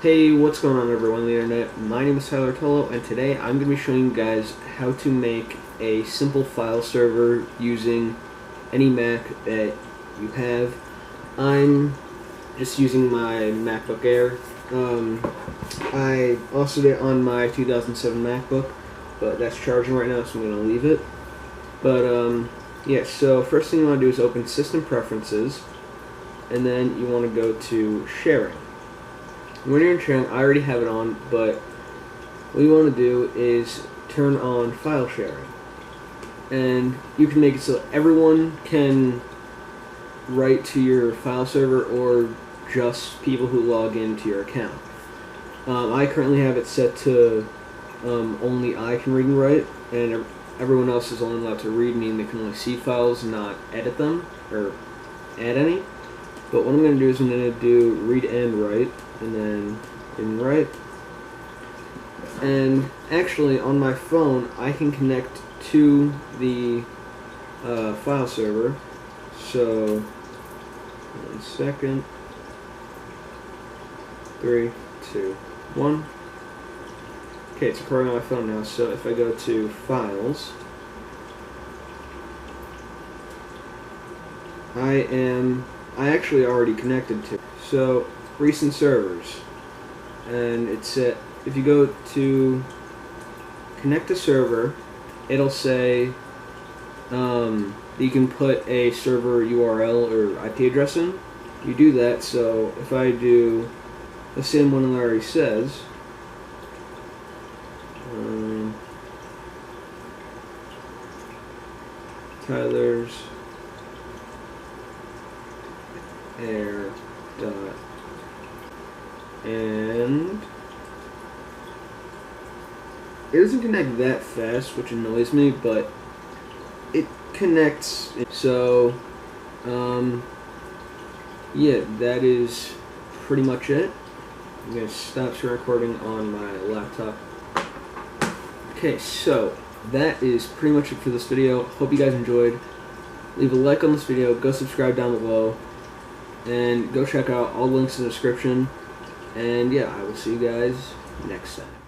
Hey, what's going on everyone on the internet? My name is Tyler Tolo, and today I'm going to be showing you guys how to make a simple file server using any Mac that you have. I'm just using my MacBook Air. I also did it on my 2007 MacBook, but that's charging right now, so I'm going to leave it. But yeah, so first thing you want to do is open System Preferences, and then you want to go to Sharing. When you're in sharing, I already have it on, but what you want to do is turn on file sharing. And you can make it so everyone can write to your file server or just people who log into your account. I currently have it set to only I can read and write, and everyone else is only allowed to read, meaning they can only see files, not edit them or add any. But what I'm going to do is I'm going to do read and write, and then read and write. And actually, on my phone, I can connect to the file server. So, 1 second. 3, 2, 1. Okay, it's recording on my phone now. So if I go to Files, I actually already connected to. So recent servers, and it's if you go to connect a server, it'll say you can put a server URL or IP address in. You do that. So if I do the same one that already says, Tyler's Air dot, and it doesn't connect that fast, which annoys me, but it connects. So yeah, that is pretty much it. I'm gonna stop screen recording on my laptop. Okay, so that is pretty much it for this video. Hope you guys enjoyed. Leave a like on this video, go subscribe down below, and go check out all the links in the description. And yeah, I will see you guys next time.